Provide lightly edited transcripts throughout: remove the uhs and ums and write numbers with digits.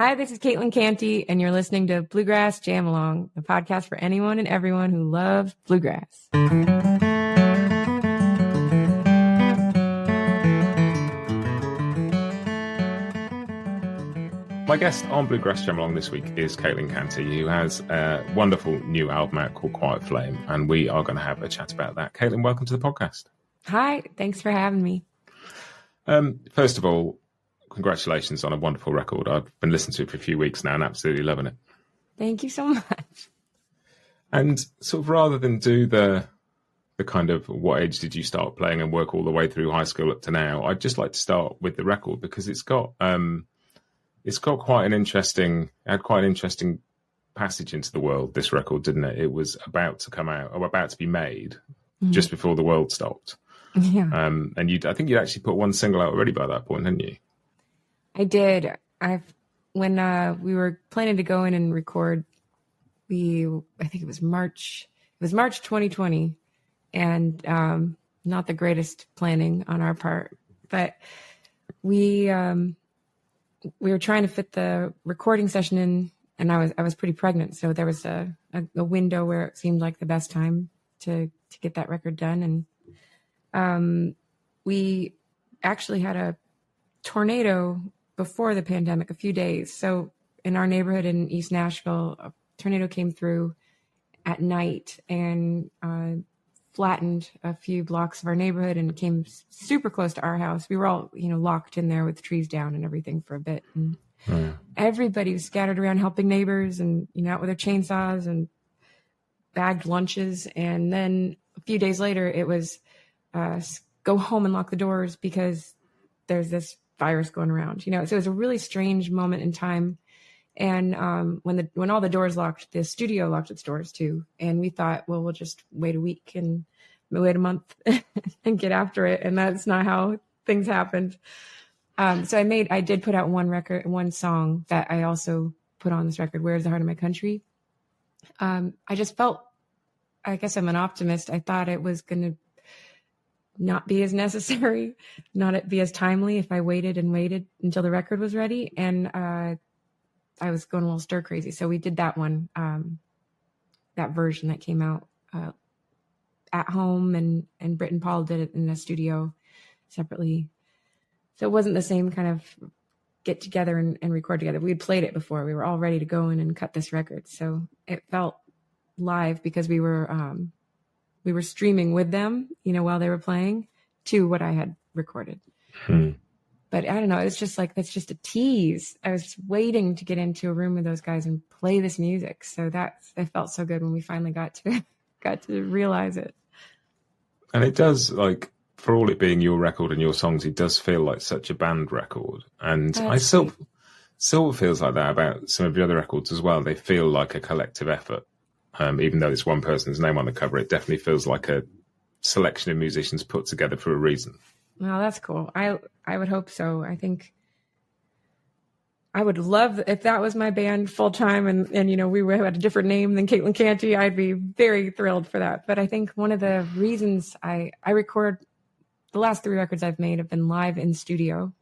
Hi, this is Caitlin Canty, and you're listening to Bluegrass Jam Along, the podcast for anyone and everyone who loves bluegrass. My guest on Bluegrass Jam Along this week is Caitlin Canty, who has a wonderful new album out called Quiet Flame, and we are going to have a chat about that. Caitlin, welcome to the podcast. Hi, thanks for having me. First of all, congratulations on a wonderful record. I've been listening to it for a few weeks now and absolutely loving it. Thank you so much. And sort of rather than do the kind of what age did you start playing and work all the way through high school up to now, I'd just like to start with the record because it's got quite an interesting passage into the world, this record, didn't it? It was about to come out, or about to be made, just before the world stopped. Yeah. And I think you'd actually put one single out already by that point, hadn't you? I did. When we were planning to go in and record, I think it was March 2020, and not the greatest planning on our part, but we were trying to fit the recording session in, and I was pretty pregnant, so there was a window where it seemed like the best time to get that record done, and we actually had a tornado before the pandemic, a few days. So in our neighborhood in East Nashville, a tornado came through at night and flattened a few blocks of our neighborhood and came super close to our house. We were all, locked in there with the trees down and everything for a bit. And everybody was scattered around helping neighbors and, out with their chainsaws and bagged lunches. And then a few days later, it was go home and lock the doors because there's this virus going around, so it was a really strange moment in time. And when all the doors locked, the studio locked its doors too. And we thought, well, we'll just wait a week and wait a month and get after it. And that's not how things happened. So I did put out one song that I also put on this record, Where's the Heart of My Country? I just felt, I guess I'm an optimist. I thought it was going to not be as necessary, not be as timely if I waited until the record was ready. And I was going a little stir crazy. So we did that one, that version that came out at home, and Britt and Paul did it in a studio separately. So it wasn't the same kind of get together and record together. We had played it before. We were all ready to go in and cut this record. So it felt live because we were streaming with them, while they were playing to what I had recorded. But I don't know. It's just like, that's just a tease. I was just waiting to get into a room with those guys and play this music. So it felt so good when we finally got to realize it. And it does, like, for all it being your record and your songs, it does feel like such a band record. And I still feels like that about some of the other records as well. They feel like a collective effort. Even though it's one person's name on the cover, it definitely feels like a selection of musicians put together for a reason. Well, that's cool. I would hope so. I think I would love if that was my band full time and we had a different name than Caitlin Canty. I'd be very thrilled for that. But I think one of the reasons I record, the last 3 records I've made have been live in studio,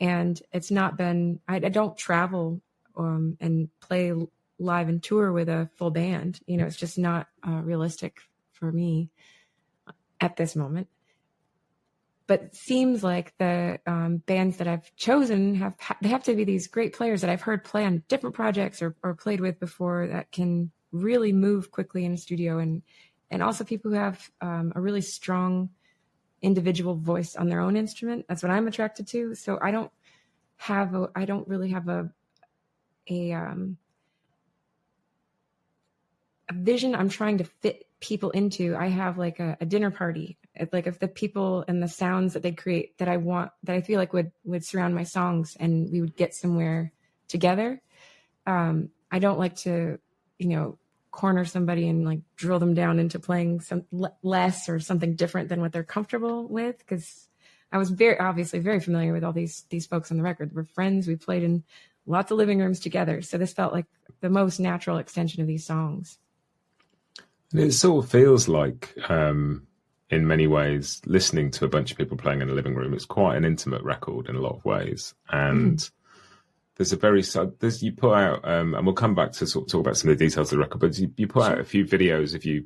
and it's not been, I don't travel and play live and tour with a full band. It's just not realistic for me at this moment. But it seems like the bands that I've chosen they have to be these great players that I've heard play on different projects or played with before that can really move quickly in a studio, and also people who have a really strong individual voice on their own instrument. That's what I'm attracted to. So I don't really have a vision I'm trying to fit people into. I have like a dinner party, like if the people and the sounds that they create that I feel like would surround my songs and we would get somewhere together. I don't like to, corner somebody and like drill them down into playing some less or something different than what they're comfortable with. Cause I was obviously very familiar with all these folks on the record. We're friends. We played in lots of living rooms together. So this felt like the most natural extension of these songs. And it sort of feels like, in many ways, listening to a bunch of people playing in a living room, it's quite an intimate record in a lot of ways. And there's you put out, and we'll come back to sort of talk about some of the details of the record, but you put out a few videos of you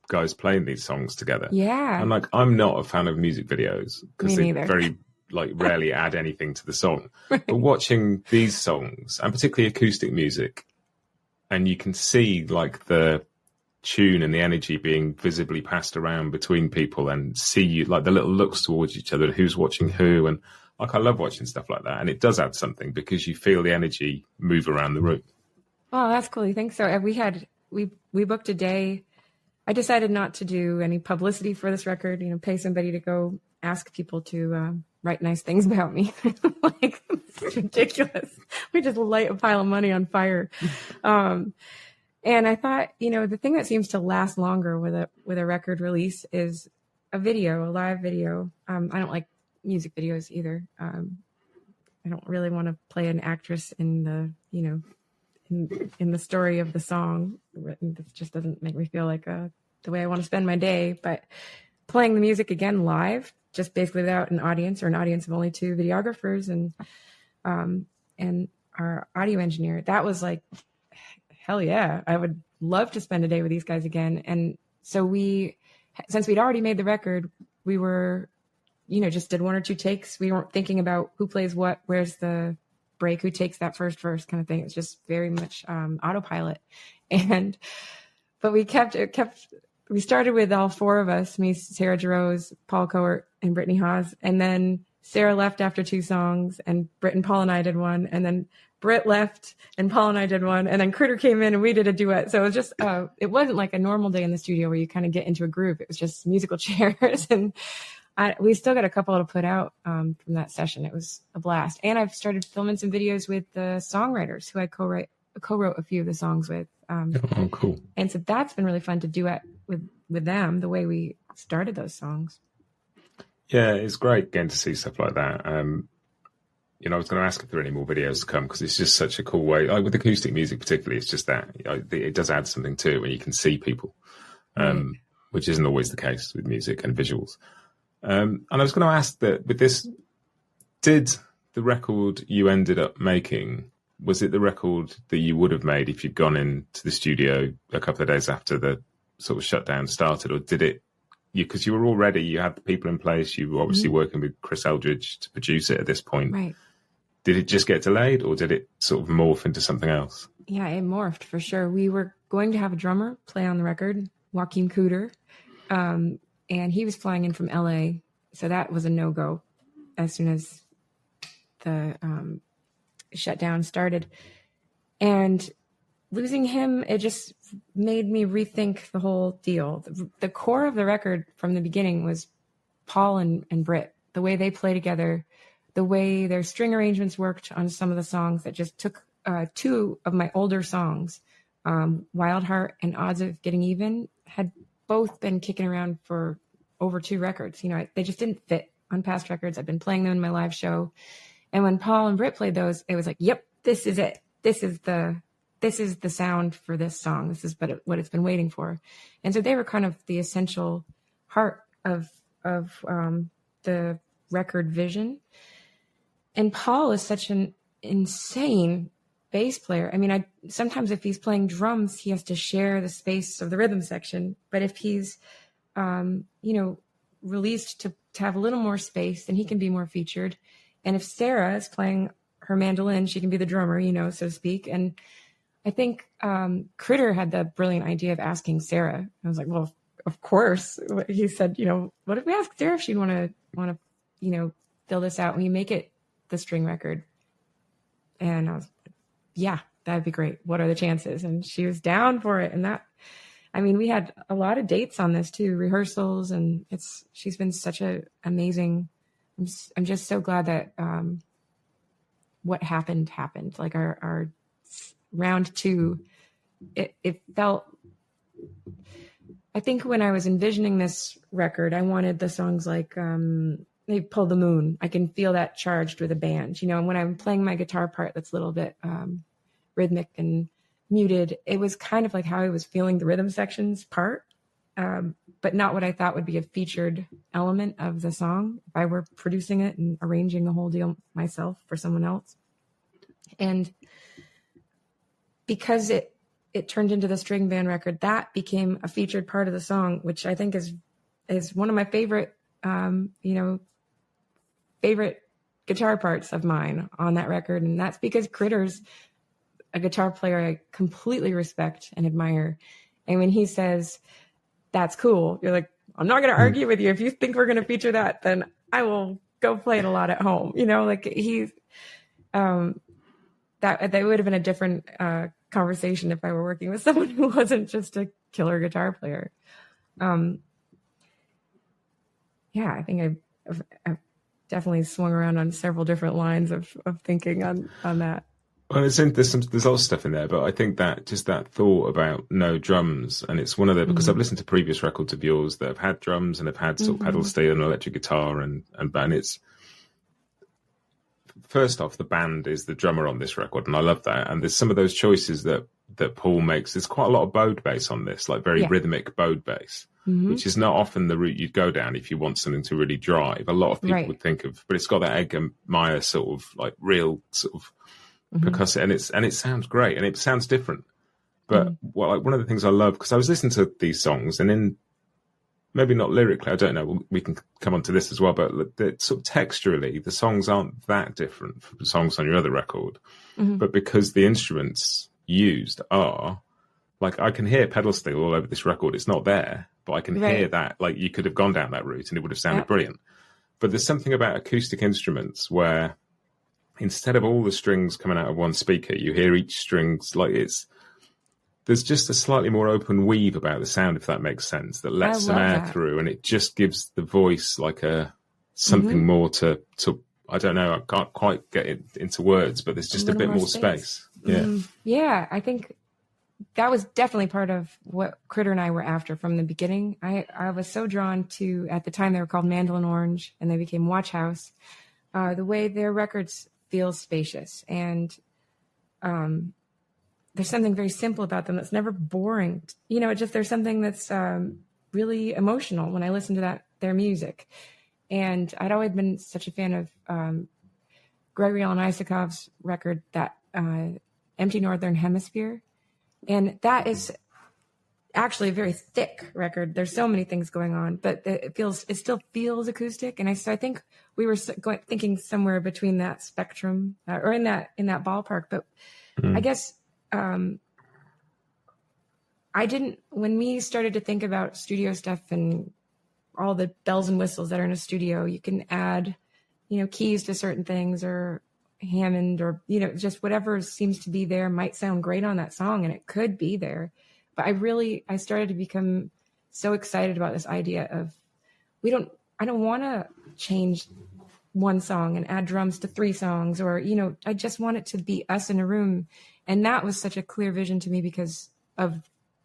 guys playing these songs together. Yeah. And like, I'm not a fan of music videos because they very like rarely add anything to the song. Right. But watching these songs, and particularly acoustic music, and you can see like the tune and the energy being visibly passed around between people, and see you like the little looks towards each other, who's watching who, and like I love watching stuff like that, and it does add something because you feel the energy move around the room. Oh, that's cool. You think so? We booked a day. I decided not to do any publicity for this record, pay somebody to go ask people to write nice things about me. Like, it's ridiculous. We just light a pile of money on fire. And I thought, the thing that seems to last longer with a record release is a live video. I don't like music videos either. I don't really want to play an actress in the, in the story of the song. This just doesn't make me feel like the way I want to spend my day. But playing the music again live, just basically without an audience, or an audience of only 2 videographers and our audio engineer, that was like, hell yeah, I would love to spend a day with these guys again. And so since we'd already made the record, we were, just did 1 or 2 takes. We weren't thinking about who plays what, where's the break, who takes that first verse kind of thing. It's just very much autopilot. But we started with all 4 of us, me, Sarah, Jarosz, Paul Kowert, and Brittany Haas. And then Sarah left after 2 songs, and Britt and Paul and I did one. And then Britt left and Paul and I did one. And then Critter came in and we did a duet. So it was just, it wasn't like a normal day in the studio where you kind of get into a groove. It was just musical chairs. And we still got a couple to put out from that session. It was a blast. And I've started filming some videos with the songwriters who I co-wrote a few of the songs with. Oh, cool. And so that's been really fun to duet with them, the way we started those songs. Yeah, it's great getting to see stuff like that. I was going to ask if there are any more videos to come, because it's just such a cool way. Like with acoustic music particularly, it's just that it does add something to it when you can see people, which isn't always the case with music and visuals. And I was going to ask that with this, did the record you ended up making, was it the record that you would have made if you'd gone into the studio a couple of days after the sort of shutdown started, or did it, because you had the people in place, you were obviously working with Chris Eldridge to produce it at this point. Right. Did it just get delayed, or did it sort of morph into something else? Yeah, it morphed for sure. We were going to have a drummer play on the record, Joaquin Cooter, and he was flying in from LA. So that was a no-go as soon as the shutdown started. And losing him, it just made me rethink the whole deal. The core of the record from the beginning was Paul and Britt, the way they play together, the way their string arrangements worked on some of the songs that just took 2 of my older songs, Wild Heart and Odds of Getting Even, had both been kicking around for over 2 records. They just didn't fit on past records. I've been playing them in my live show. And when Paul and Britt played those, it was like, yep, this is it. This is the sound for this song. This is what it's been waiting for. And so they were kind of the essential heart of the record vision. And Paul is such an insane bass player. I mean, sometimes if he's playing drums, he has to share the space of the rhythm section. But if he's, released to have a little more space, then he can be more featured. And if Sarah is playing her mandolin, she can be the drummer, so to speak. And I think Critter had the brilliant idea of asking Sarah. I was like, well, of course. He said, what if we ask Sarah if she'd want to, fill this out? We make it the string record. And I was like, yeah, that'd be great. What are the chances? And she was down for it. And we had a lot of dates on this too, rehearsals, and she's been such an amazing. I'm just so glad that what happened. Like our round 2, it felt. I think when I was envisioning this record, I wanted the songs like They Pull the Moon. I can feel that charged with a band, and when I'm playing my guitar part, that's a little bit rhythmic and muted. It was kind of like how I was feeling the rhythm sections part, but not what I thought would be a featured element of the song if I were producing it and arranging the whole deal myself for someone else. And because it turned into the string band record, that became a featured part of the song, which I think is one of my favorite, favorite guitar parts of mine on that record. And that's because Critter's a guitar player I completely respect and admire. And when he says, that's cool, you're like, I'm not going to argue with you. If you think we're going to feature that, then I will go play it a lot at home. Like he's, that would have been a different conversation if I were working with someone who wasn't just a killer guitar player. I think I've definitely swung around on several different lines of thinking on that. Well, there's a lot of stuff in there, but I think that just that thought about no drums, and it's one of the, because I've listened to previous records of yours that have had drums and have had sort of pedal steel and electric guitar, and it's, first off, the band is the drummer on this record, and I love that. And there's some of those choices that Paul makes. There's quite a lot of bowed bass on this, like very rhythmic bowed bass, which is not often the route you'd go down if you want something to really drive. A lot of people would think of, but it's got that Edgar Meyer sort of like real sort of percussive, and it sounds great and it sounds different. But one of the things I love, because I was listening to these songs, and in maybe not lyrically, I don't know, we can come on to this as well, but sort of texturally, the songs aren't that different from the songs on your other record. But because the instruments used are, like, I can hear pedal steel all over this record. It's not there, but I can hear that, like, you could have gone down that route and it would have sounded brilliant. But there's something about acoustic instruments where instead of all the strings coming out of one speaker, you hear each string's, like, there's just a slightly more open weave about the sound, if that makes sense, that lets some air through, and it just gives the voice like something more to I don't know, I can't quite get it into words, but there's just a bit more space. Yeah, I think that was definitely part of what Critter and I were after from the beginning. I was so drawn to, at the time they were called Mandolin Orange and they became Watch House, the way their records feel spacious, and there's something very simple about them that's never boring. There's something that's really emotional when I listen to their music. And I'd always been such a fan of Gregory Alan Isakov's record, that Empty Northern Hemisphere. And that is actually a very thick record. There's so many things going on, but it still feels acoustic. And I think we were thinking somewhere between that spectrum or in that ballpark. But I guess when we started to think about studio stuff and all the bells and whistles that are in a studio, you can add, keys to certain things, or Hammond, or, just whatever seems to be there might sound great on that song, and it could be there. But I started to become so excited about this idea of, I don't want to change one song and add drums to 3 songs, or, I just want it to be us in a room. And that was such a clear vision to me because of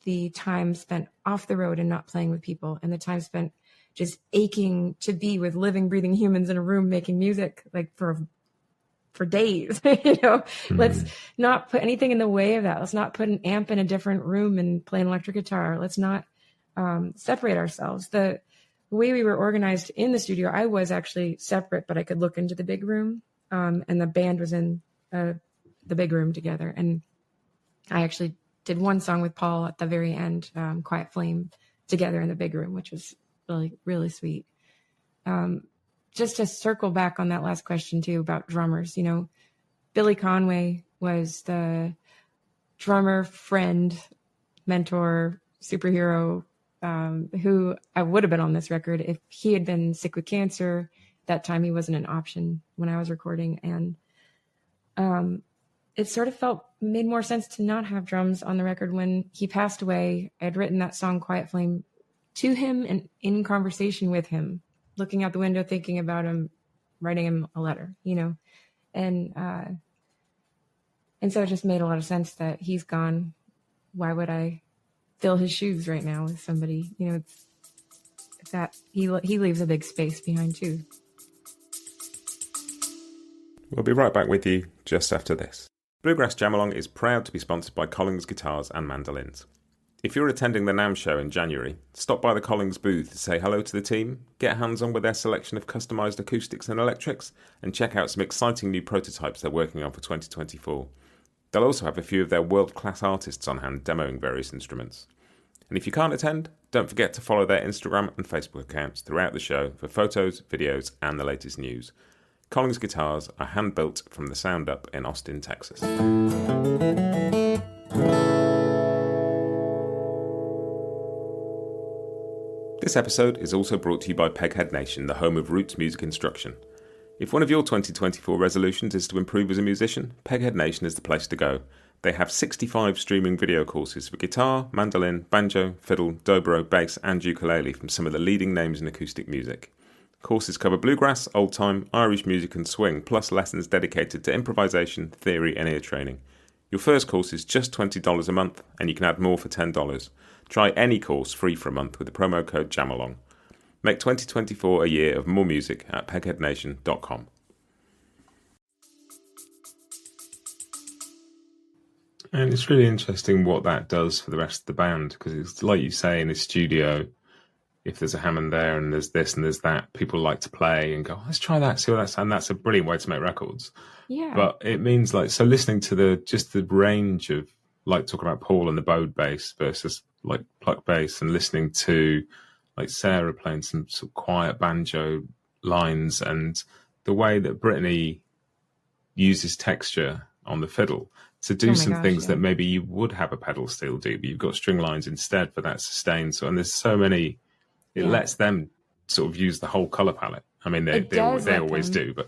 the time spent off the road and not playing with people, and the time spent just aching to be with living, breathing humans in a room making music, like for days. Let's not put anything in the way of that. Let's not put an amp in a different room and play an electric guitar. Let's not separate ourselves. The way we were organized in the studio, I was actually separate, but I could look into the big room, and the band was in the big room together. And I actually did one song with Paul at the very end, Quiet Flame, together in the big room, which was really, really sweet. Just to circle back on that last question too about drummers, Billy Conway was the drummer, friend, mentor, superhero, who I would have been on this record if he had been sick with cancer. That time he wasn't an option when I was recording. And it sort of made more sense to not have drums on the record. When he passed away, I had written that song Quiet Flame to him and in conversation with him, looking out the window, thinking about him, writing him a letter, and so it just made a lot of sense that he's gone. Why would I fill his shoes right now with somebody? It's that he leaves a big space behind too. We'll be right back with you just after this. Bluegrass Jam Along is proud to be sponsored by Collins Guitars and Mandolins. If you're attending the Noam show in January, stop by the Collings booth to say hello to the team, get hands-on with their selection of customised acoustics and electrics, and check out some exciting new prototypes they're working on for 2024. They'll also have a few of their world-class artists on hand demoing various instruments. And if you can't attend, don't forget to follow their Instagram and Facebook accounts throughout the show for photos, videos, and the latest news. Collings guitars are hand-built from the Sound Up in Austin, Texas. This episode is also brought to you by Peghead Nation, the home of roots music instruction. If one of your 2024 resolutions is to improve as a musician, Peghead Nation is the place to go. They have 65 streaming video courses for guitar, mandolin, banjo, fiddle, dobro, bass and ukulele from some of the leading names in acoustic music. Courses cover bluegrass, old time, Irish music and swing, plus lessons dedicated to improvisation, theory and ear training. Your first course is just $20 a month and you can add more for $10. Try any course free for a month with the promo code JAMALONG. Make 2024 a year of more music at pegheadnation.com. And it's really interesting what that does for the rest of the band, because it's like you say, in the studio, if there's a Hammond there and there's this and there's that, people like to play and go, let's try that, see what that's, and that's a brilliant way to make records. Yeah. But it means like, so listening to the range of, like talking about Paul and the bowed bass versus like pluck bass, and listening to like Sarah playing some sort of quiet banjo lines, and the way that Brittany uses texture on the fiddle to do things that maybe you would have a pedal steel do, but you've got string lines instead for that sustain. So, and there's so many, it lets them sort of use the whole color palette. I mean, they always do, but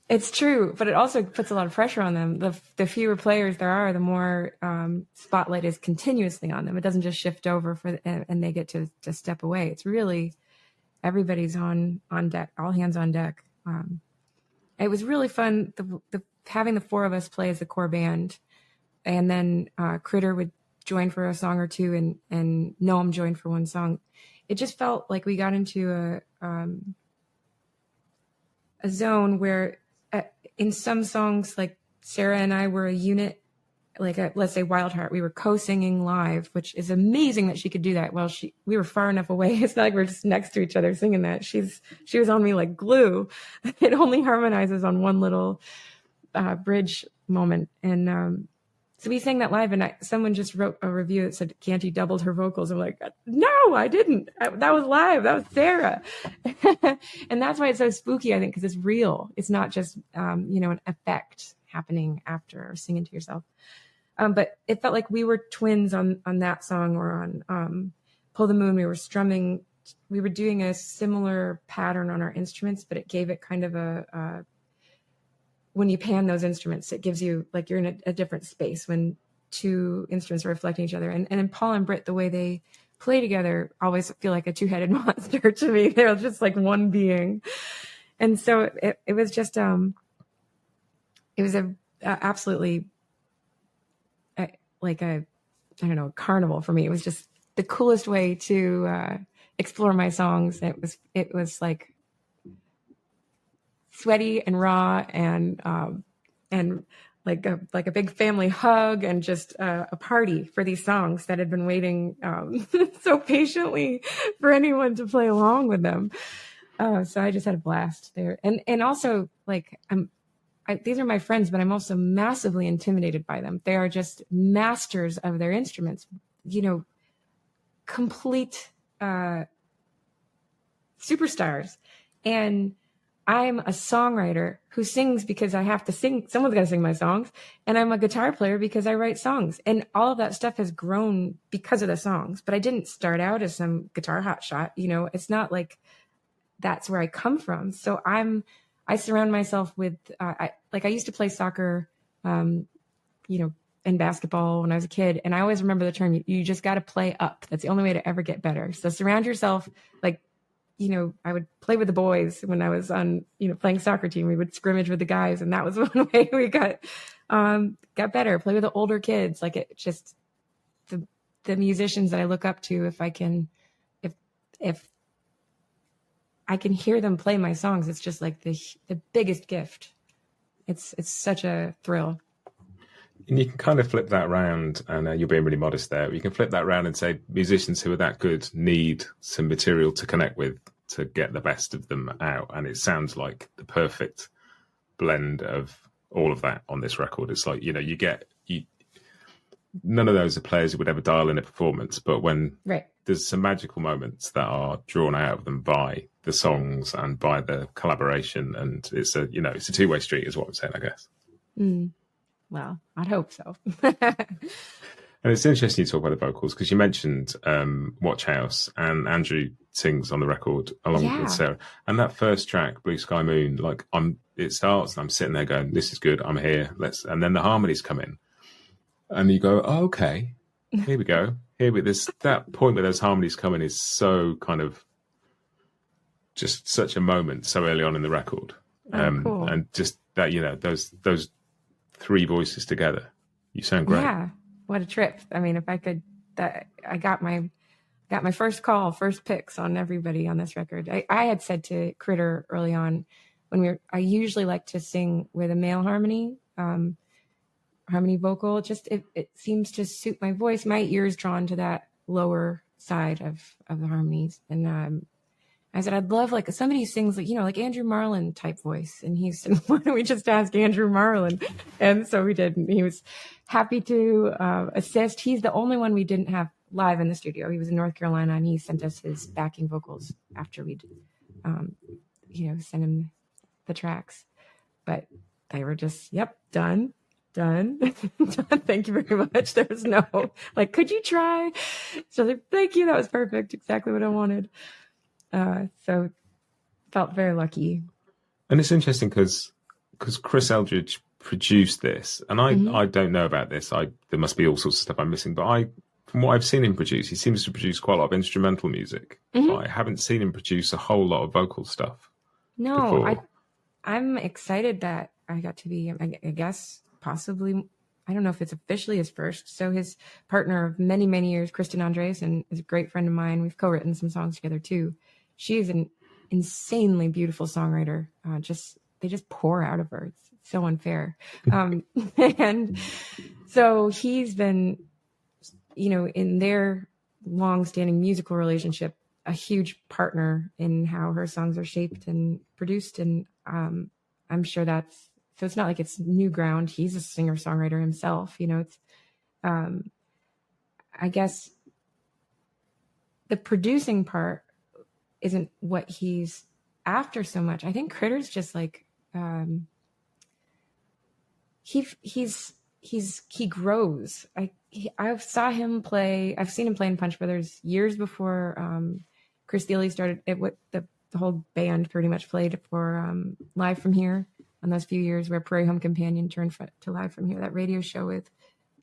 it's true. But it also puts a lot of pressure on them. The fewer players there are, the more spotlight is continuously on them. It doesn't just shift over and they get to step away. It's really everybody's on deck, all hands on deck. It was really fun. Having the four of us play as the core band. And then Critter would join for a song or two, and Noam joined for one song. It just felt like we got into a zone where in some songs, like Sarah and I were a unit, like let's say Wild Heart, we were co-singing live, which is amazing that she could do that. Well, we were far enough away. It's not like we're just next to each other singing that. She was on me like glue. It only harmonizes on one little bridge moment. And so we sang that live, and someone just wrote a review that said Canty doubled her vocals. I'm like, no, I didn't. That was live. That was Sarah. And that's why it's so spooky, I think, because it's real. It's not just, an effect happening after or singing to yourself. But it felt like we were twins on that song, or on Pull the Moon. We were strumming. We were doing a similar pattern on our instruments, but it gave it kind of when you pan those instruments, it gives you like you're in a different space when two instruments are reflecting each other. And in Paul and Britt, the way they play together always feel like a two-headed monster to me. They're just like one being. And so it was just, it was absolutely like a carnival for me. It was just the coolest way to explore my songs. It was like sweaty and raw, and like a big family hug, and just a party for these songs that had been waiting so patiently for anyone to play along with them. So I just had a blast there, and also like these are my friends, but I'm also massively intimidated by them. They are just masters of their instruments, complete superstars, and I'm a songwriter who sings because I have to sing. Someone's got to sing my songs. And I'm a guitar player because I write songs. And all of that stuff has grown because of the songs. But I didn't start out as some guitar hotshot. It's not like that's where I come from. So I surround myself with, I used to play soccer, and basketball when I was a kid. And I always remember the term, you just got to play up. That's the only way to ever get better. So surround yourself, like, I would play with the boys when I was on, playing soccer team. We would scrimmage with the guys, and that was one way we got better. Play with the older kids. Like it just the musicians that I look up to. If I can hear them play my songs, it's just like the biggest gift. It's such a thrill. And you can kind of flip that round, and you're being really modest there. You can flip that round and say musicians who are that good need some material to connect with to get the best of them out. And it sounds like the perfect blend of all of that on this record. It's like, none of those are players who would ever dial in a performance, but when there's some magical moments that are drawn out of them by the songs and by the collaboration, and it's a two-way street is what I'm saying, I guess. Well, I'd hope so. And it's interesting you talk about the vocals, because you mentioned Watch House, and Andrew sings on the record along with Sarah. And that first track, Blue Sky Moon, it starts and I'm sitting there going, this is good, I'm here. And then the harmonies come in. And you go, oh, okay, here we go. That point where those harmonies come in is so kind of just such a moment so early on in the record. Cool. And just that, those three voices together, you sound great. Yeah. What a trip. I mean, if I could, I got my first picks on everybody on this record. I had said to Critter early on I usually like to sing with a male harmony vocal. Just, it seems to suit my voice. My ear's drawn to that lower side of the harmonies. And, I said, I'd love somebody who sings like Andrew Marlin type voice. And he said, why don't we just ask Andrew Marlin? And so we did. And he was happy to assist. He's the only one we didn't have live in the studio. He was in North Carolina, and he sent us his backing vocals after we'd, send him the tracks. But they were just, done. Thank you very much. There was no, could you try? So thank you. That was perfect. Exactly what I wanted. So felt very lucky. And it's interesting because Chris Eldridge produced this, and I don't know about this. There must be all sorts of stuff I'm missing, but from what I've seen him produce, he seems to produce quite a lot of instrumental music. I haven't seen him produce a whole lot of vocal stuff. No, before. I'm excited that I got to be, I guess, possibly, I don't know if it's officially his first. So his partner of many, many years, Kristen Andreasen, is a great friend of mine. We've co-written some songs together too. She's an insanely beautiful songwriter. They just pour out of her. It's so unfair. And so he's been, in their long-standing musical relationship, a huge partner in how her songs are shaped and produced. And I'm sure so it's not like it's new ground. He's a singer-songwriter himself. It's, I guess the producing part isn't what he's after so much. I think Critter's just he grows. I've seen him play in Punch Brothers years before Chris Thiele started it. What the whole band pretty much played for Live From Here on those few years where Prairie Home Companion turned to Live From Here, that radio show with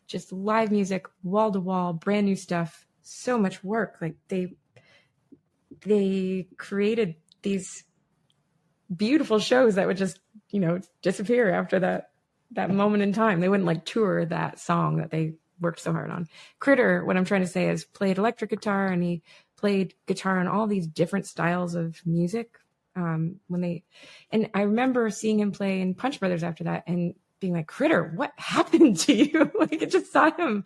just live music, wall to wall, brand new stuff, so much work. They created these beautiful shows that would just, disappear after that moment in time. They wouldn't tour that song that they worked so hard on. Critter, what I'm trying to say is played electric guitar, and he played guitar on all these different styles of music. And I remember seeing him play in Punch Brothers after that and being like, Critter, what happened to you? I just saw him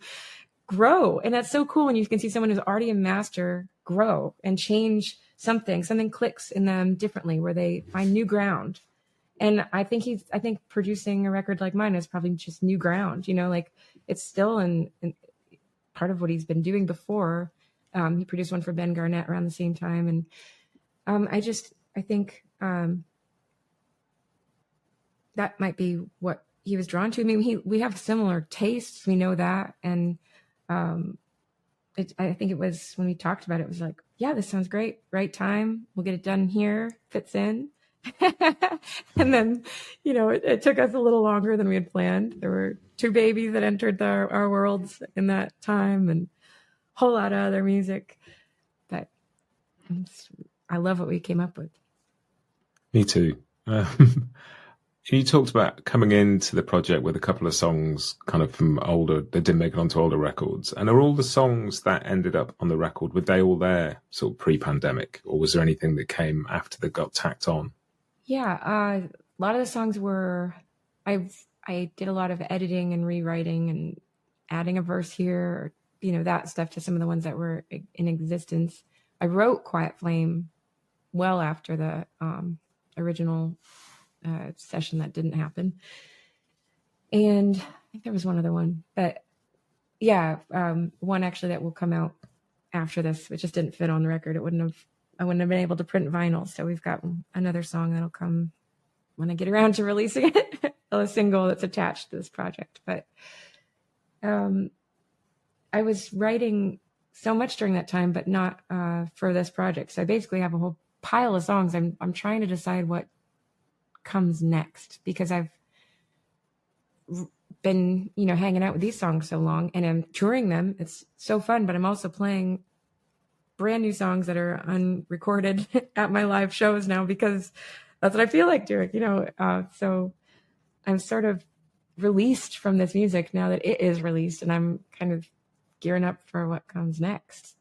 grow. And that's so cool when you can see someone who's already a master grow and change something clicks in them differently, where they find new ground. And I think producing a record like mine is probably just new ground, it's still in part of what he's been doing before. He produced one for Ben Garnett around the same time. And I think that might be what he was drawn to. I mean, we have similar tastes. We know that. And I think it was when we talked about it, it was like, yeah, this sounds great. Right time. We'll get it done here. Fits in. And then, it took us a little longer than we had planned. There were 2 babies that entered our worlds in that time, and a whole lot of other music. But I love what we came up with. Me too. You talked about coming into the project with a couple of songs kind of from older, that didn't make it onto older records. And are all the songs that ended up on the record, were they all there sort of pre-pandemic, or was there anything that came after that got tacked on? Yeah, a lot of the songs were, I I did a lot of editing and rewriting and adding a verse here, or, you know, that stuff to some of the ones that were in existence. I wrote Quiet Flame well after the original session that didn't happen. And I think there was one other one, but yeah, one actually that will come out after this, which just didn't fit on the record. I wouldn't have been able to print vinyl. So we've got another song that'll come when I get around to releasing it, a single that's attached to this project. But I was writing so much during that time, but not for this project. So I basically have a whole pile of songs. I'm trying to decide what comes next, because I've been, you know, hanging out with these songs so long, and I'm touring them. It's so fun, but I'm also playing brand new songs that are unrecorded at my live shows now, because that's what I feel like doing, you know. So I'm sort of released from this music now that it is released, and I'm kind of gearing up for what comes next,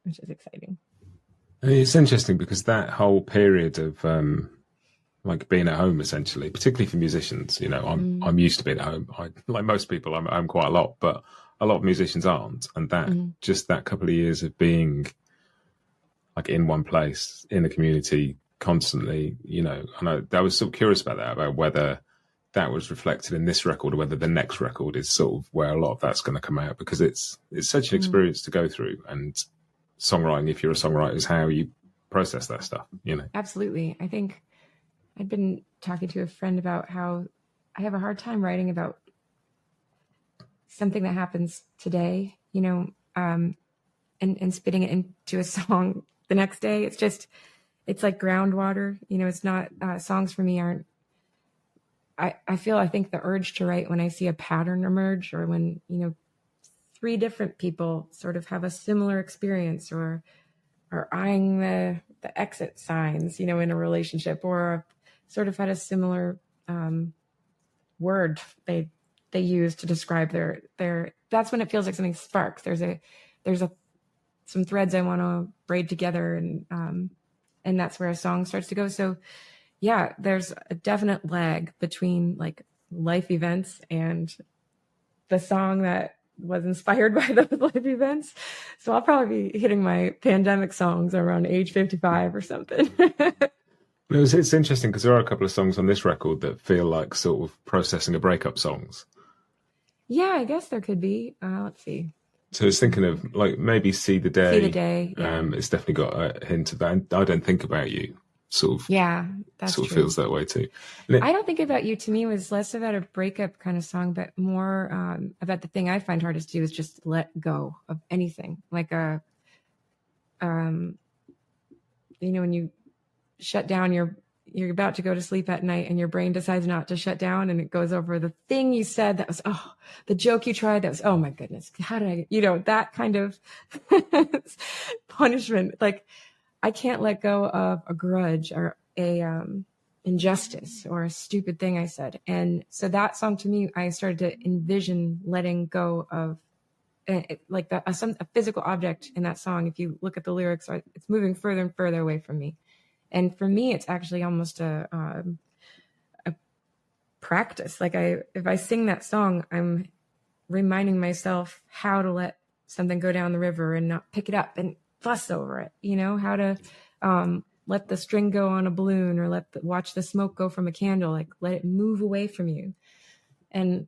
which is exciting. It's interesting because that whole period of like being at home, essentially, particularly for musicians, you know, I'm used to being at home. Like most people, I'm at home quite a lot, but a lot of musicians aren't. And that just that couple of years of being like in one place, in a community constantly, you know, and I was sort of curious about that, about whether that was reflected in this record, or whether the next record is sort of where a lot of that's going to come out, because it's such an experience to go through. And songwriting, if you're a songwriter, is how you process that stuff, you know. Absolutely. I think I'd been talking to a friend about how I have a hard time writing about something that happens today, you know, and spitting it into a song the next day. It's like groundwater, you know. It's not, songs for me aren't, I think the urge to write when I see a pattern emerge, or when, you know, three different people sort of have a similar experience, or are eyeing the exit signs, you know, in a relationship, or sort of had a similar word they use to describe their, that's when it feels like something sparks. There's some threads I want to braid together, and that's where a song starts to go. So yeah, there's a definite lag between like life events and the song that was inspired by those life events. So I'll probably be hitting my pandemic songs around age 55 or something. It's interesting because there are a couple of songs on this record that feel like sort of processing a breakup songs. Yeah, I guess there could be. Let's see. So I was thinking of like maybe See the Day. See the Day. Yeah. It's definitely got a hint of that. And I Don't Think About You sort of. Yeah, that's sort of true. feels that way too. I Don't Think About You to me was less about a breakup kind of song, but more about the thing I find hardest to do is just let go of anything. Like you know, when you shut down, you're about to go to sleep at night, and your brain decides not to shut down, and it goes over the thing you said that was, the joke you tried that was, oh my goodness, how did I, you know, that kind of punishment. Like, I can't let go of a grudge or a injustice or a stupid thing I said. And so that song, to me, I started to envision letting go of like a physical object in that song. If you look at the lyrics, it's moving further and further away from me. And for me, it's actually almost a practice. Like if I sing that song, I'm reminding myself how to let something go down the river and not pick it up and fuss over it. You know, how to let the string go on a balloon, or watch the smoke go from a candle. Like, let it move away from you. And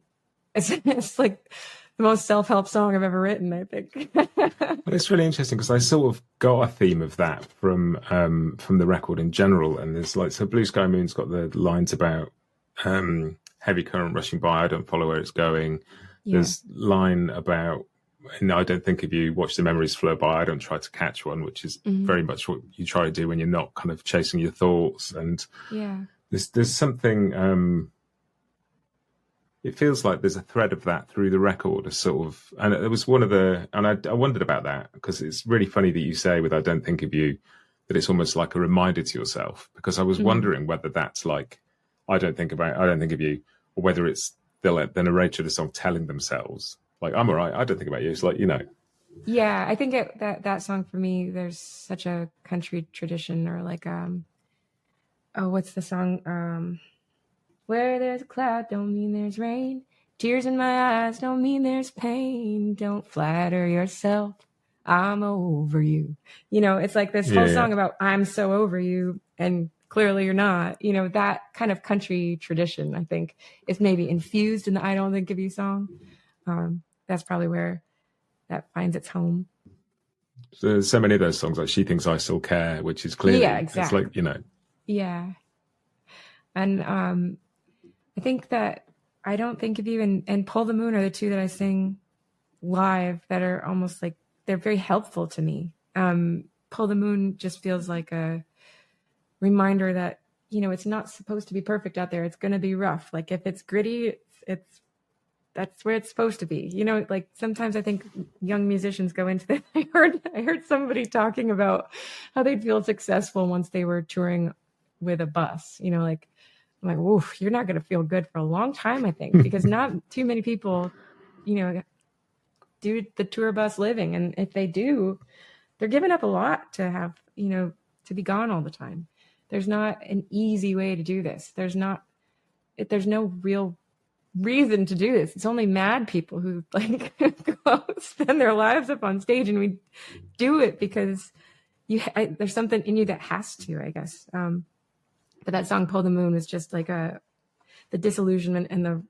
it's like the most self-help song I've ever written, I think. Well, it's really interesting because I sort of got a theme of that from the record in general. And there's like, so Blue Sky Moon's got the lines about heavy current rushing by, I don't follow where it's going. Yeah. There's line about, and I Don't Think of You, watch the memories flow by, I don't try to catch one, which is very much what you try to do when you're not kind of chasing your thoughts. And yeah, there's something, it feels like there's a thread of that through the record, a sort of, and it was one of the, and I wondered about that, because it's really funny that you say with I Don't Think of You that it's almost like a reminder to yourself, because I was wondering whether that's like, I don't think of you, or whether it's the narrator of the song telling themselves, like, I'm all right, I don't think about you. It's like, you know. Yeah, I think that song for me, there's such a country tradition, or like, what's the song? Where there's a cloud don't mean there's rain. Tears in my eyes don't mean there's pain. Don't flatter yourself. I'm over you. You know, it's like this whole song about I'm so over you, and clearly you're not. You know, that kind of country tradition, I think, is maybe infused in the I Don't Think of You song. That's probably where that finds its home. There's so many of those songs, like She Thinks I Still Care, which is clearly, exactly. It's like, you know. Yeah. And I think that I Don't Think of You and Pull the Moon are the two that I sing live that are almost like, they're very helpful to me. Pull the Moon just feels like a reminder that, you know, it's not supposed to be perfect out there. It's going to be rough. Like if it's gritty, that's where it's supposed to be. You know, like sometimes I think young musicians go into that. I heard somebody talking about how they'd feel successful once they were touring with a bus. You know, like I'm like, oof, you're not going to feel good for a long time, I think, because not too many people, you know, do the tour bus living. And if they do, they're giving up a lot to have, you know, to be gone all the time. There's not an easy way to do this. There's no real reason to do this. It's only mad people who like go spend their lives up on stage, and we do it because there's something in you that has to, I guess. But that song Pull the Moon was just like the disillusionment and the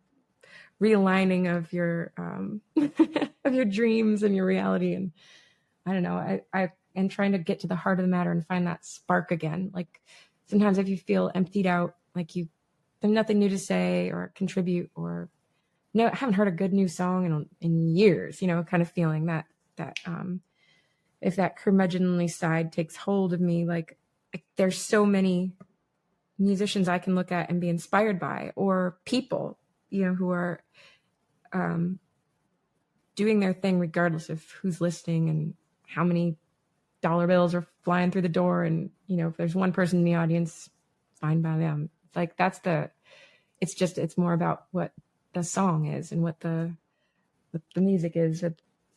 realigning of your of your dreams and your reality. And I don't know, I am trying to get to the heart of the matter and find that spark again. Like sometimes if you feel emptied out, like there's nothing new to say or contribute, or no, I haven't heard a good new song in years, you know, kind of feeling that if that curmudgeonly side takes hold of me, like there's so many musicians I can look at and be inspired by, or people, you know, who are doing their thing regardless of who's listening and how many dollar bills are flying through the door. And, you know, if there's one person in the audience, fine by them. It's like, it's more about what the song is and what the music is.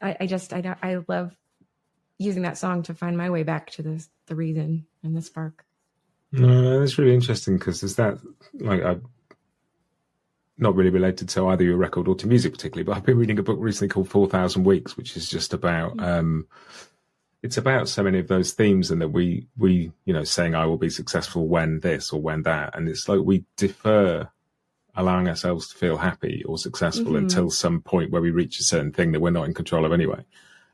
I love using that song to find my way back to the reason and the spark. No, that's really interesting, because there's that, like, I've not really related to either your record or to music particularly, but I've been reading a book recently called 4,000 Weeks, which is just about, it's about so many of those themes, and that we, you know, saying I will be successful when this or when that. And it's like we defer allowing ourselves to feel happy or successful until some point where we reach a certain thing that we're not in control of anyway.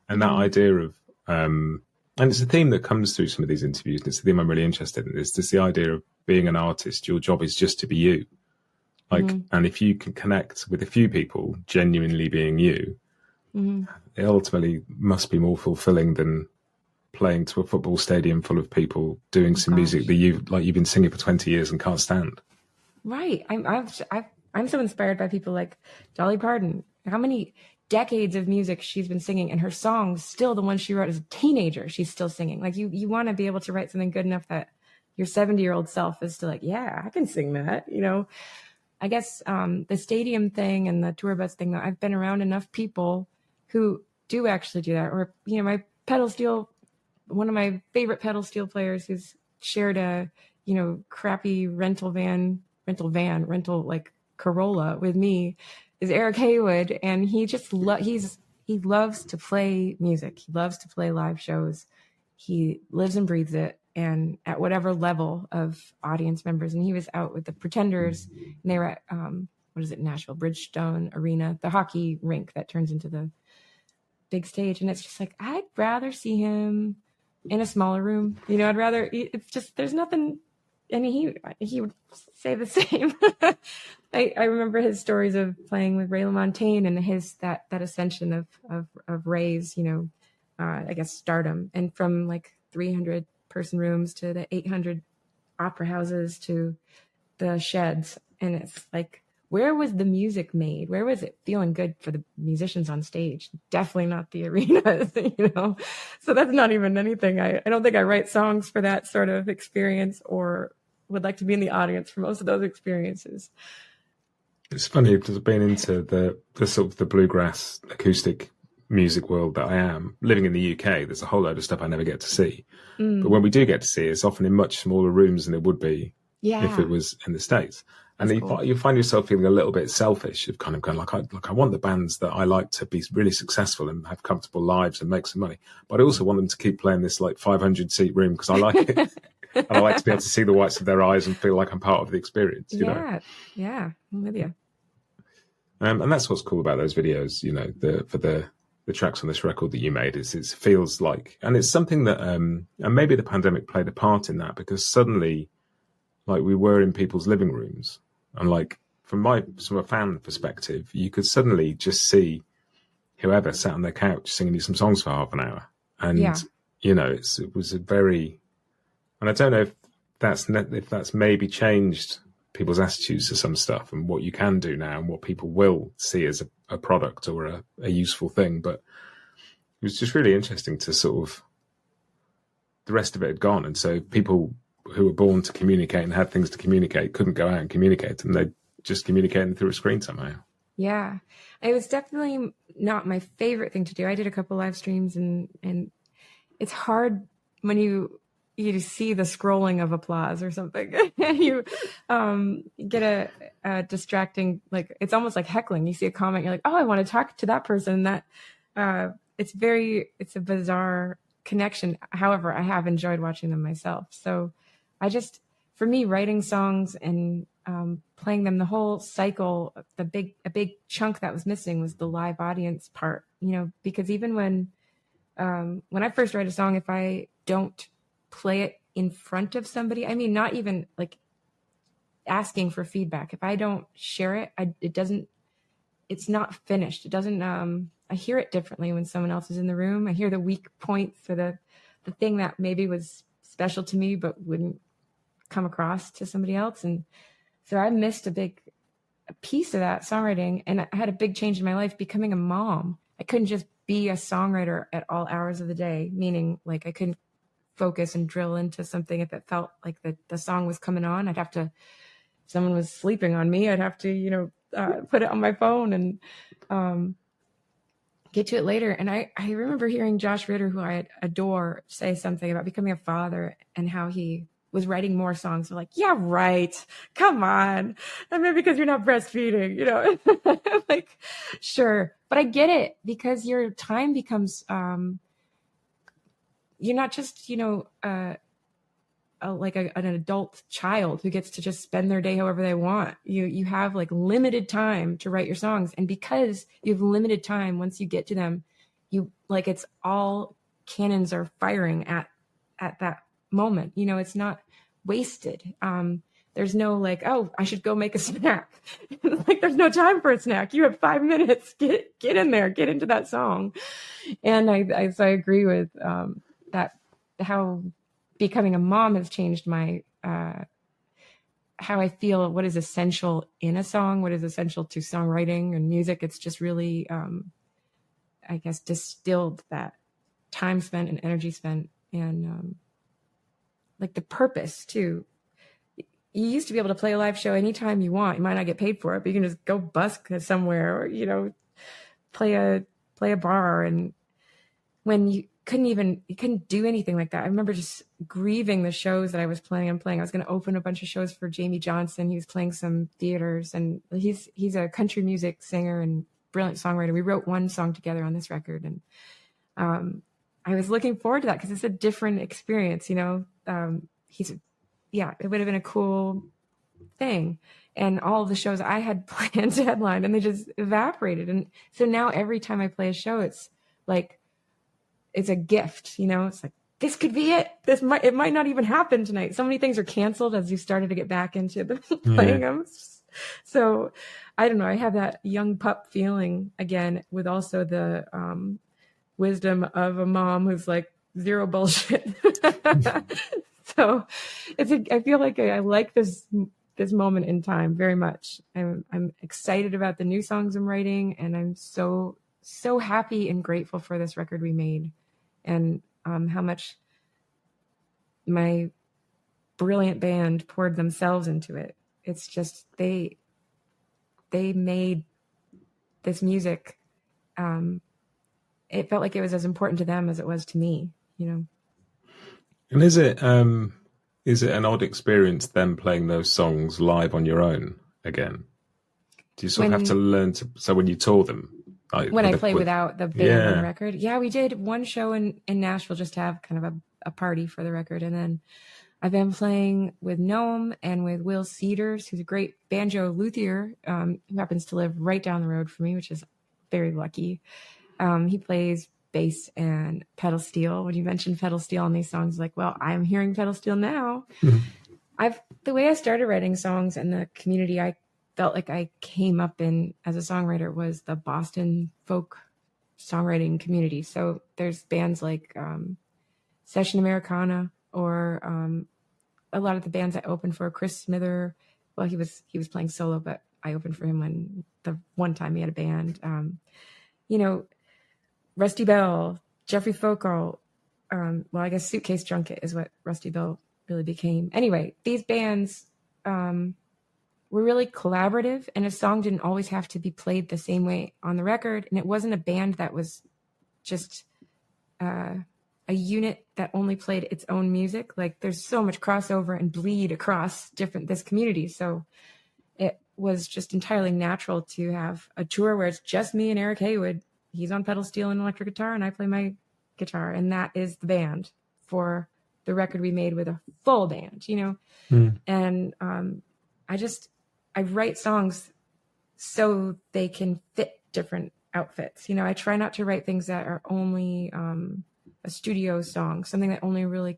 And that idea of, and it's a theme that comes through some of these interviews, and it's a theme I'm really interested in. It's just the idea of being an artist. Your job is just to be you. Like, and if you can connect with a few people genuinely being you, it ultimately must be more fulfilling than playing to a football stadium full of people doing some music that you've been singing for 20 years and can't stand. Right. I'm so inspired by people like Dolly Parton. How many decades of music she's been singing, and her songs, still the ones she wrote as a teenager, she's still singing. Like you want to be able to write something good enough that your 70-year-old self is still like, yeah, I can sing that, you know. I guess the stadium thing and the tour bus thing, though, I've been around enough people who do actually do that. Or, you know, my pedal steel, one of my favorite pedal steel players who's shared a, you know, crappy rental like Corolla with me is Eric Haywood. And he just he loves to play music. He loves to play live shows. He lives and breathes it. And at whatever level of audience members. And he was out with the Pretenders, and they were at, Nashville, Bridgestone Arena, the hockey rink that turns into the big stage. And it's just like, I'd rather see him in a smaller room. You know, it's just, there's nothing, I mean, he would say the same. I remember his stories of playing with Ray LaMontagne and that ascension of Ray's, you know, I guess stardom, and from like 300 person rooms to the 800 opera houses to the sheds. And it's like, where was the music made? Where was it feeling good for the musicians on stage? Definitely not the arenas, you know? So that's not even anything. I don't think I write songs for that sort of experience, or would like to be in the audience for most of those experiences. It's funny, because I've been into the sort of the bluegrass acoustic music world that I am. Living in the UK, there's a whole load of stuff I never get to see. But when we do get to see it, it's often in much smaller rooms than it would be if it was in the States. And you find yourself feeling a little bit selfish of kind of going like, I want the bands that I like to be really successful and have comfortable lives and make some money. But I also want them to keep playing this like 500 seat room because I like it. And I like to be able to see the whites of their eyes and feel like I'm part of the experience, you know? Yeah, I'm with you. And that's what's cool about those videos, you know, for the tracks on this record that you made is it feels like, and it's something that, and maybe the pandemic played a part in that because suddenly like we were in people's living rooms and like from a fan perspective, you could suddenly just see whoever sat on their couch singing you some songs for half an hour. And, you know, it was a very, and I don't know if that's maybe changed people's attitudes to some stuff and what you can do now and what people will see as a product or a useful thing. But it was just really interesting to sort of, the rest of it had gone. And so people who were born to communicate and had things to communicate couldn't go out and communicate them. They just communicated through a screen somehow. Yeah. It was definitely not my favorite thing to do. I did a couple live streams and it's hard when you see the scrolling of applause or something and you get a distracting, like it's almost like heckling. You see a comment, you're like, oh, I want to talk to that person. That it's a bizarre connection. However, I have enjoyed watching them myself. So for me, writing songs and playing them, the whole cycle, a big chunk that was missing was the live audience part, you know, because even when I first write a song, if I don't play it in front of somebody, I mean, not even like asking for feedback. If I don't share it, it's not finished. It doesn't, I hear it differently when someone else is in the room. I hear the weak points or the thing that maybe was special to me, but wouldn't come across to somebody else. And so I missed a piece of that songwriting. And I had a big change in my life becoming a mom. I couldn't just be a songwriter at all hours of the day, meaning like I couldn't focus and drill into something if it felt like the song was coming on. If someone was sleeping on me, I'd have to, put it on my phone and get to it later. And I remember hearing Josh Ritter, who I adore, say something about becoming a father and how he was writing more songs. So like, yeah, right. Come on. I mean, because you're not breastfeeding, you know, like, sure. But I get it because your time becomes, you're not just, like an adult child who gets to just spend their day however they want. You have like limited time to write your songs. And because you have limited time, once you get to them, it's all cannons are firing at that moment. You know, it's not wasted. There's no like, oh, I should go make a snack. Like there's no time for a snack. You have 5 minutes. Get in there, get into that song. And I agree with that, how becoming a mom has changed my how I feel, what is essential in a song, what is essential to songwriting and music. It's just really, I guess, distilled that time spent and energy spent and like the purpose too. You used to be able to play a live show anytime you want. You might not get paid for it, but you can just go busk somewhere or, play a bar. And when you couldn't do anything like that. I remember just grieving the shows that I was planning on playing. I was going to open a bunch of shows for Jamie Johnson. He was playing some theaters and he's a country music singer and brilliant songwriter. We wrote one song together on this record. And I was looking forward to that because it's a different experience, it would have been a cool thing. And all of the shows I had planned to headline and they just evaporated. And so now every time I play a show, it's like, it's a gift, it's like, this could be it. It might not even happen tonight. So many things are canceled as you started to get back into playing them. So I don't know. I have that young pup feeling again with also the wisdom of a mom who's like zero bullshit. So I feel like I like this moment in time very much. I'm excited about the new songs I'm writing and I'm so happy and grateful for this record we made and how much my brilliant band poured themselves into it. It's just they made this music. It felt like it was as important to them as it was to me, And is it an odd experience them playing those songs live on your own? again? Do you sort of have to learn to? So when you tour them, like, when I play without the band on the record, we did one show in Nashville just to have kind of a party for the record, and then I've been playing with Noam and with Will Cedars, who's a great banjo luthier, who happens to live right down the road from me, which is very lucky. He plays bass and pedal steel. When you mentioned pedal steel on these songs, like, well, I'm hearing pedal steel now. The way I started writing songs in the community I felt like I came up in as a songwriter was the Boston folk songwriting community. So there's bands like Session Americana, or a lot of the bands I opened for. Chris Smither, well, he was playing solo, but I opened for him when the one time he had a band. Rusty Bell, Jeffrey Focal. Well, I guess Suitcase Junket is what Rusty Bell really became. Anyway, these bands were really collaborative, and a song didn't always have to be played the same way on the record. And it wasn't a band that was just a unit that only played its own music. Like, there's so much crossover and bleed across this community. So it was just entirely natural to have a tour where it's just me and Eric Haywood. He's on pedal steel and electric guitar, and I play my guitar. And that is the band for the record we made with a full band, And I write songs so they can fit different outfits. I try not to write things that are only a studio song, something that only really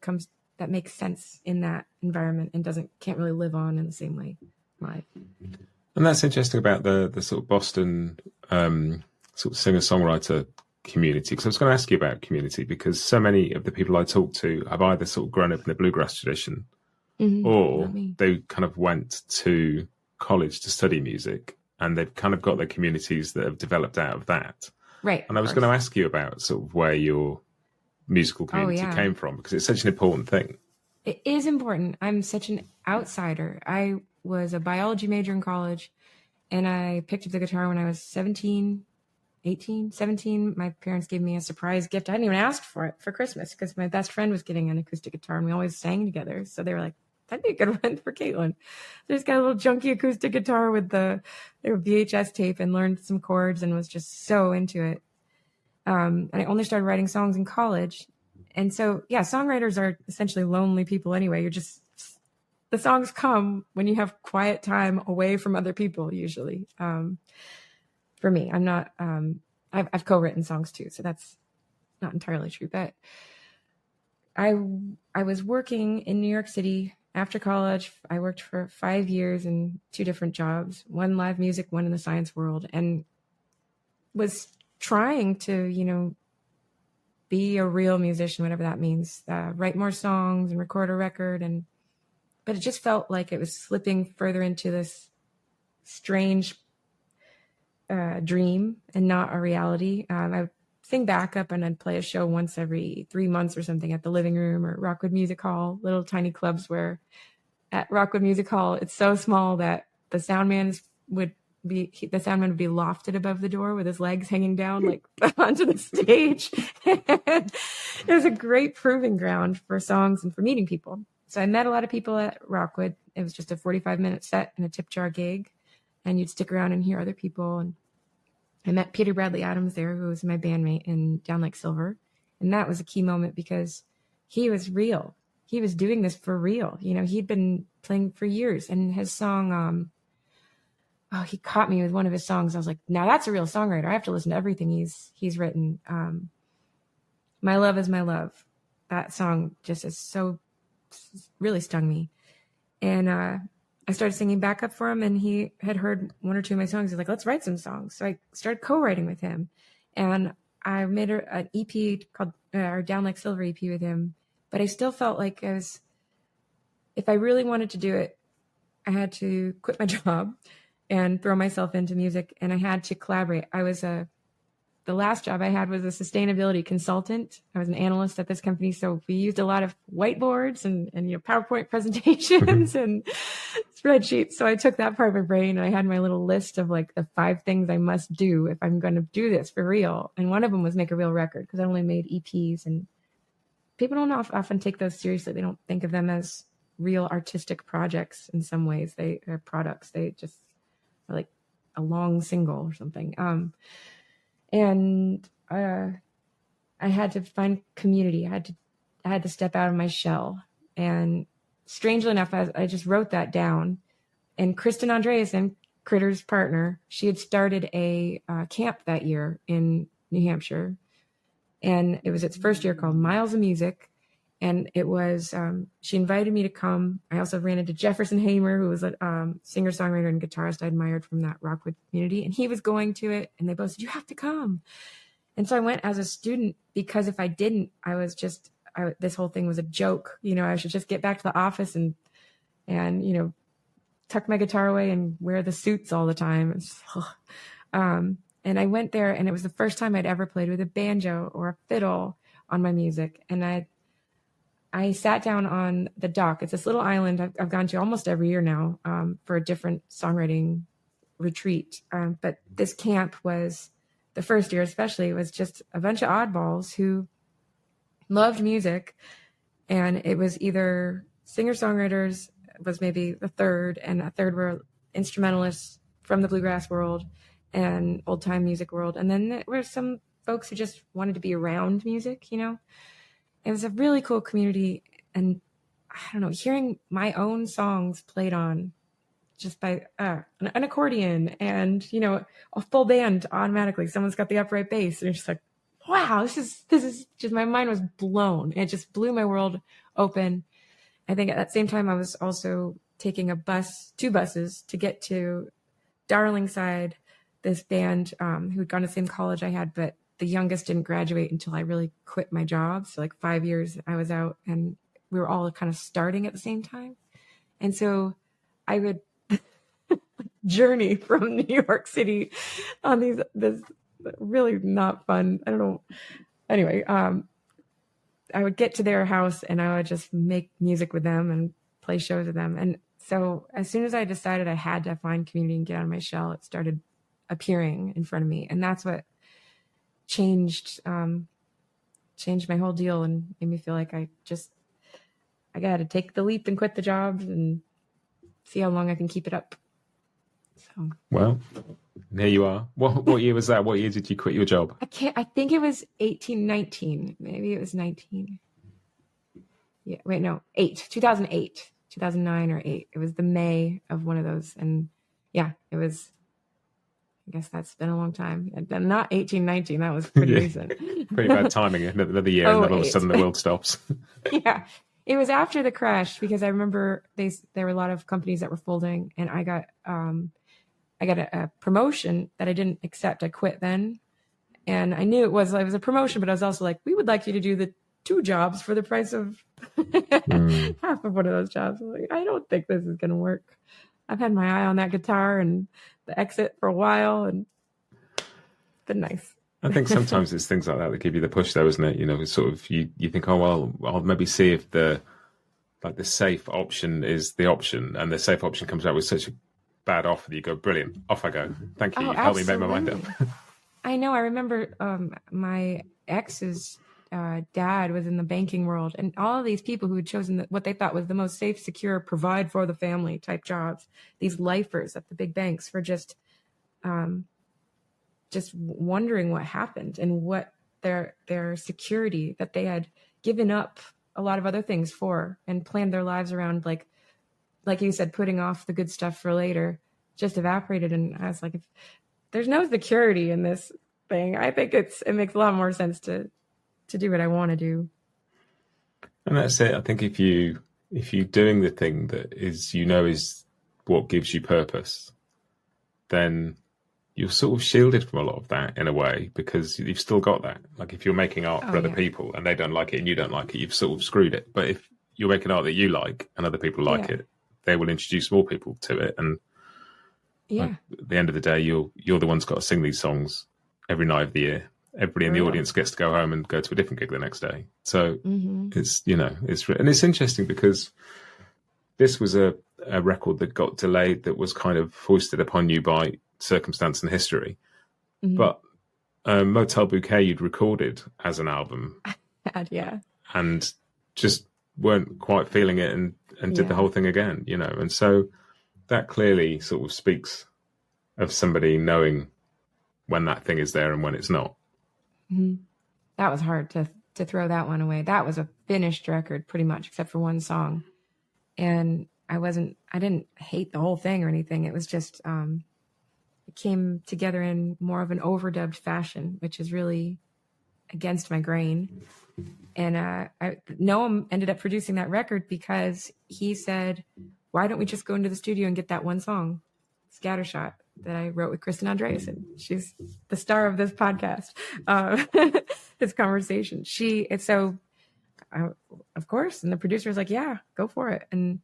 that makes sense in that environment and can't really live on in the same way live. And that's interesting about the sort of Boston sort of singer-songwriter community, because I was going to ask you about community, because so many of the people I talk to have either sort of grown up in the bluegrass tradition, or they kind of went to college to study music, and they've kind of got their communities that have developed out of that. Right. And I was going to ask you about sort of where your musical community came from, because it's such an important thing. It is important. I'm such an outsider. I was a biology major in college, and I picked up the guitar when I was 17. My parents gave me a surprise gift. I hadn't even asked for it for Christmas, because my best friend was getting an acoustic guitar and we always sang together. So they were like, that'd be a good one for Caitlin. So I just got a little junky acoustic guitar with the VHS tape and learned some chords and was just so into it. And I only started writing songs in college. And so, songwriters are essentially lonely people anyway. The songs come when you have quiet time away from other people, usually. For me, I'm not, I've co-written songs too, so that's not entirely true. But I was working in New York City after college. I worked for 5 years in 2 different jobs, one live music, one in the science world, and was trying to, be a real musician, whatever that means, write more songs and record a record. But it just felt like it was slipping further into this strange dream and not a reality. I would sing backup and I'd play a show once every 3 months or something at the Living Room or Rockwood Music Hall, little tiny clubs where at Rockwood Music Hall, it's so small that the soundman would be lofted above the door with his legs hanging down like onto the stage. It was a great proving ground for songs and for meeting people. So I met a lot of people at Rockwood. It was just a 45-minute set and a tip jar gig, and you'd stick around and hear other people. And I met Peter Bradley Adams there, who was my bandmate in Down Like Silver. And that was a key moment because he was real. He was doing this for real. He'd been playing for years, and his song, he caught me with one of his songs. I was like, now that's a real songwriter. I have to listen to everything he's written. My Love Is My Love. That song just really stung me. And I started singing backup for him, and he had heard 1 or 2 of my songs. He's like, let's write some songs. So I started co-writing with him, and I made an EP called or Down Like Silver EP with him. But I still felt like if I really wanted to do it, I had to quit my job and throw myself into music, and I had to collaborate. The last job I had was a sustainability consultant. I was an analyst at this company, so we used a lot of whiteboards and PowerPoint presentations and spreadsheets. So I took that part of my brain, and I had my little list of like the 5 things I must do if I'm going to do this for real. And one of them was make a real record, because I only made EPs, and people don't often take those seriously. They don't think of them as real artistic projects in some ways. They are products. They just like a long single or something. And I had to find community. I had to step out of my shell. And strangely enough, I just wrote that down. And Kristen Andreasen, Critter's partner, she had started a camp that year in New Hampshire. And it was its first year, called Miles of Music. And it was, she invited me to come. I also ran into Jefferson Hamer, who was a singer-songwriter and guitarist I admired from that Rockwood community. And he was going to it. And they both said, you have to come. And so I went as a student, because if I didn't, this whole thing was a joke. You know, I should just get back to the office and you know, tuck my guitar away and wear the suits all the time. And I went there, and it was the first time I'd ever played with a banjo or a fiddle on my music. And I sat down on the dock. It's this little island I've gone to almost every year now for a different songwriting retreat. But this camp was, the first year especially, it was just a bunch of oddballs who loved music. And it was either singer-songwriters was maybe a third, and a third were instrumentalists from the bluegrass world and old time music world. And then there were some folks who just wanted to be around music, you know. It was a really cool community. And I don't know, hearing my own songs played on just by an accordion and, you know, a full band automatically. Someone's got the upright bass, and you're just like, wow, this is just, my mind was blown. It just blew my world open. I think at that same time, I was also taking two buses to get to Darlingside, this band who'd gone to the same college I had, but the youngest didn't graduate until I really quit my job. So like 5 years I was out, and we were all kind of starting at the same time. And so I would journey from New York City on this really not fun, I don't know. Anyway, I would get to their house, and I would just make music with them and play shows with them. And so as soon as I decided I had to find community and get out of my shell, it started appearing in front of me. And that's what changed my whole deal and made me feel like I got to take the leap and quit the job and see how long I can keep it up. So, well, there you are. What year was that? What year did you quit your job? I think it was 19. Maybe it was 19. Yeah, wait, no, 2008, 2009 or 8. It was the May of one of those. And yeah, it was, I guess that's been a long time. And not 18, 19. That was pretty recent. Pretty bad timing. Another year, and then all of a sudden the world stops. Yeah. It was after the crash, because I remember there were a lot of companies that were folding, and I got a promotion that I didn't accept. I quit then. And I knew it was a promotion, but I was also like, we would like you to do the 2 jobs for the price of half of one of those jobs. I was like, I don't think this is going to work. I've had my eye on that guitar and the exit for a while, and it's been nice. I think sometimes it's things like that give you the push, though, isn't it? You know, it's sort of you think, oh well, I'll maybe see if the safe option is the option, and the safe option comes out with such a bad offer that you go, brilliant, off I go. Thank you. Oh, You helped me make my mind up. I know. I remember my ex's dad was in the banking world, and all of these people who had chosen what they thought was the most safe, secure, provide for the family type jobs, these lifers at the big banks, were just wondering what happened and what their security that they had given up a lot of other things for and planned their lives around, like you said, putting off the good stuff for later, just evaporated. And I was like, if there's no security in this thing, I think it makes a lot more sense to do what I want to do. And that's it. I think if you're doing the thing that is what gives you purpose, then you're sort of shielded from a lot of that in a way, because you've still got that. Like if you're making art for other people and they don't like it and you don't like it, you've sort of screwed it. But if you're making art that you like and other people like it, they will introduce more people to it. And at the end of the day, you're the one's got to sing these songs every night of the year. Everybody in the audience gets to go home and go to a different gig the next day. So it's interesting because this was a record that got delayed, that was kind of foisted upon you by circumstance and history. But Motel Bouquet you'd recorded as an album. And just weren't quite feeling it and did the whole thing again, you know. And so that clearly sort of speaks of somebody knowing when that thing is there and when it's not. Mm-hmm. That was hard to throw that one away. That was a finished record pretty much, except for one song. And I didn't hate the whole thing or anything. It was just, it came together in more of an overdubbed fashion, which is really against my grain. And Noam ended up producing that record because he said, why don't we just go into the studio and get that one song, Scattershot, that I wrote with Kristen Andreasen. She's the star of this podcast, this conversation. Of course. And the producer was like, yeah, go for it. And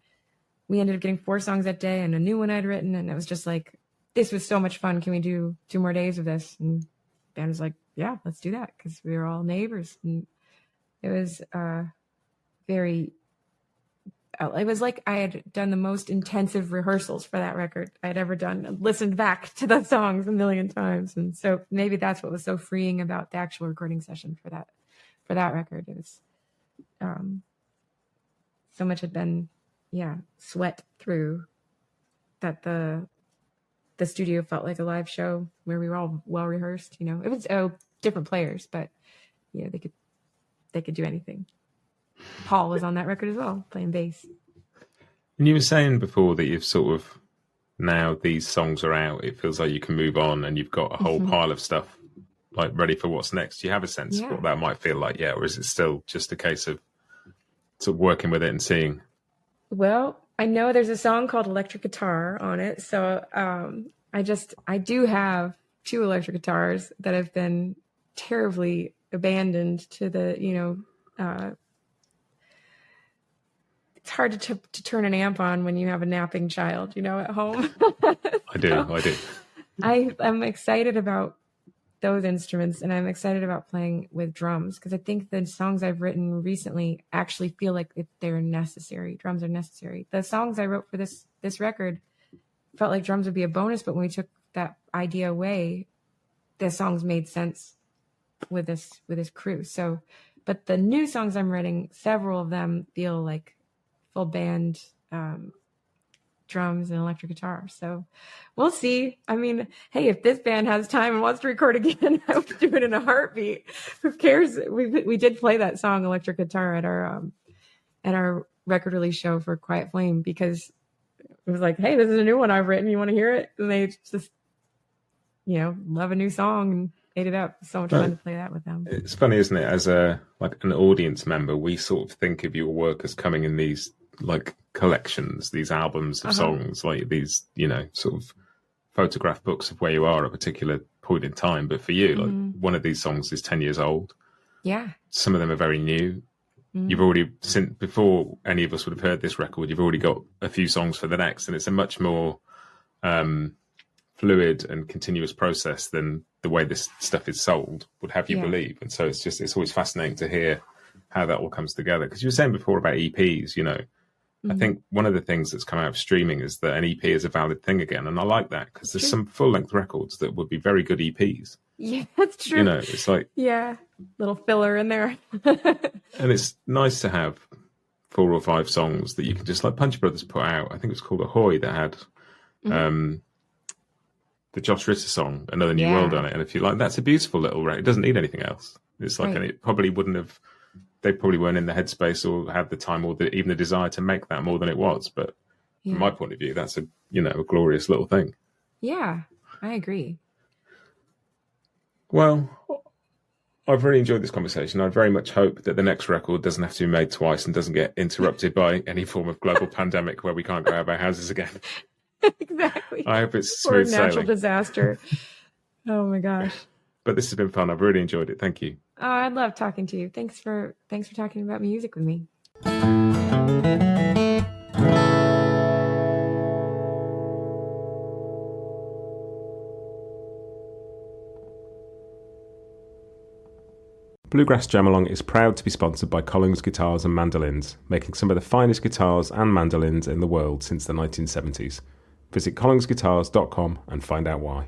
we ended up getting 4 songs that day and a new one I'd written. And it was just like, this was so much fun. Can we do 2 more days of this? And the band was like, yeah, let's do that. Because we were all neighbors. And it was it was like I had done the most intensive rehearsals for that record I'd ever done, and listened back to the songs a million times. And so maybe that's what was so freeing about the actual recording session for that record. It was so much had been sweat through that the studio felt like a live show where we were all well rehearsed. It was different players, but they could do anything. Paul was on that record as well, playing bass. And you were saying before that you've sort of, now these songs are out, it feels like you can move on and you've got a whole pile of stuff like ready for what's next. Do you have a sense of what that might feel like? Yeah. Or is it still just a case of sort of working with it and seeing? Well, I know there's a song called Electric Guitar on it. So I do have 2 electric guitars that have been terribly abandoned to the, it's hard to turn an amp on when you have a napping child, at home. I do. I'm excited about those instruments, and I'm excited about playing with drums because I think the songs I've written recently actually feel like they're necessary. Drums are necessary. The songs I wrote for this record felt like drums would be a bonus, but when we took that idea away, the songs made sense with this crew. So, but the new songs I'm writing, several of them feel like full band drums and electric guitar. So we'll see. I mean, hey, if this band has time and wants to record again, I would do it in a heartbeat. Who cares? We did play that song Electric Guitar at our record release show for Quiet Flame because it was like, hey, this is a new one I've written. You want to hear it? And they just, love a new song and ate it up. So much fun to play that with them. It's funny, isn't it? As an audience member, we sort of think of your work as coming in these like collections, these albums of songs, like these, sort of photograph books of where you are at a particular point in time. But for you, like one of these songs is 10 years old. Yeah. Some of them are very new. You've already, since before any of us would have heard this record, you've already got a few songs for the next, and it's a much more fluid and continuous process than the way this stuff is sold would have you believe. And so it's always fascinating to hear how that all comes together. Because you were saying before about EPs, I think one of the things that's come out of streaming is that an EP is a valid thing again. And I like that because there's some full-length records that would be very good EPs. Yeah, that's true. It's like... Yeah, little filler in there. And it's nice to have 4 or 5 songs that you can just, like Punch Brothers put out. I think it was called Ahoy, that had the Josh Ritter song, Another New World, on it. And if you like, that's a beautiful little record. It doesn't need anything else. It's like, and it probably wouldn't have... They probably weren't in the headspace or had the time or even the desire to make that more than it was. But from my point of view, that's a glorious little thing. Yeah, I agree. Well, I've really enjoyed this conversation. I very much hope that the next record doesn't have to be made twice and doesn't get interrupted by any form of global pandemic where we can't go out of our houses again. Exactly. I hope it's smooth sailing. Or a natural disaster. Oh my gosh. But this has been fun. I've really enjoyed it. Thank you. Oh, I love talking to you. Thanks for talking about music with me. Bluegrass Jam Along is proud to be sponsored by Collings Guitars and Mandolins, making some of the finest guitars and mandolins in the world since the 1970s. Visit collingsguitars.com and find out why.